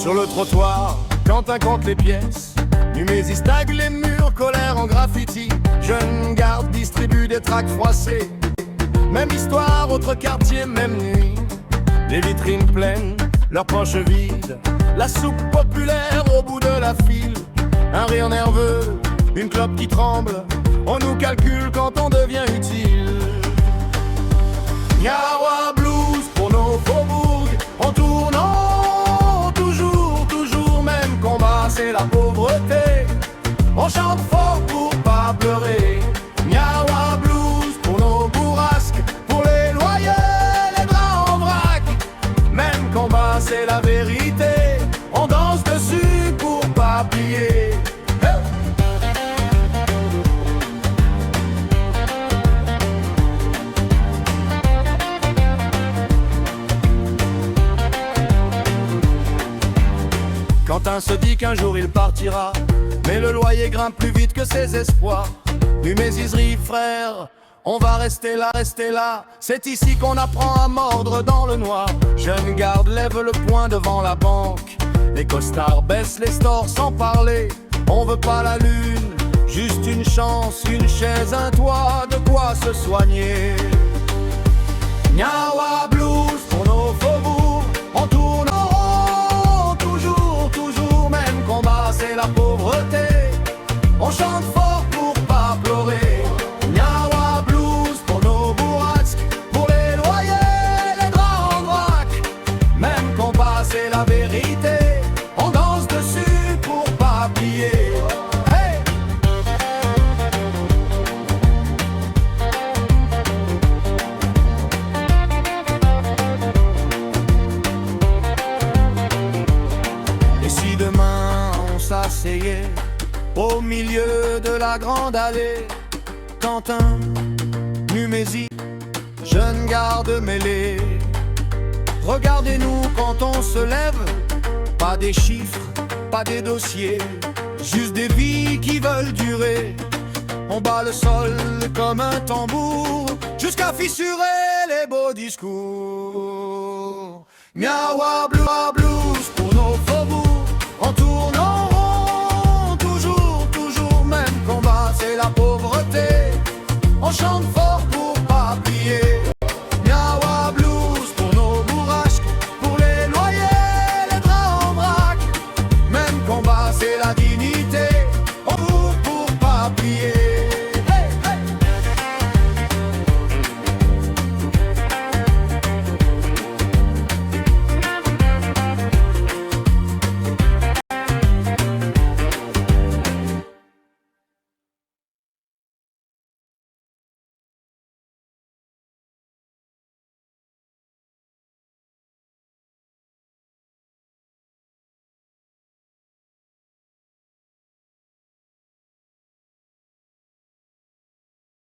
Sur le trottoir, Quentin compte les pièces. Numésis tag les murs, colère en graffiti. Jeune garde distribue des tracts froissés. Même histoire, autre quartier, même nuit. Les vitrines pleines, leurs poches vides. La soupe populaire au bout de la file. Un rire nerveux, une clope qui tremble. On nous calcule quand on devient utile. Yawa blues pour nos faubourgs. On tourne toujours même combat, c'est la pauvreté. On chante fort pour pas pleurer. Yawa blues pour nos bourrasques, pour les loyers, les draps en vrac. Même combat, c'est la vérité. On danse dessus pour pas plier. Quentin se dit qu'un jour il partira, mais le loyer grimpe plus vite que ses espoirs. Numésis rit, frère, on va rester là. C'est ici qu'on apprend à mordre dans le noir. Jeune garde lève le poing devant la banque. Les costards baissent les stores sans parler. On veut pas la lune, juste une chance, une chaise, un toit, de quoi se soigner. Nyawa blues pour nos faubourgs. On tourne en rond, toujours même combat, c'est la pauvreté. On chante fort pour pas pleurer. Nyawa blues pour nos bourrasques, pour les loyers, les draps en vrac. Même combat, c'est la vérité. On danse dessus pour pas plier. Hey! Et si demain on s'asseyait au milieu de la grande allée, Quentin, Numésis, jeune garde mêlée. Regardez-nous quand on se lève, pas des chiffres, pas des dossiers, juste des vies qui veulent durer. On bat le sol comme un tambour, jusqu'à fissurer les beaux discours. Miawa bleu,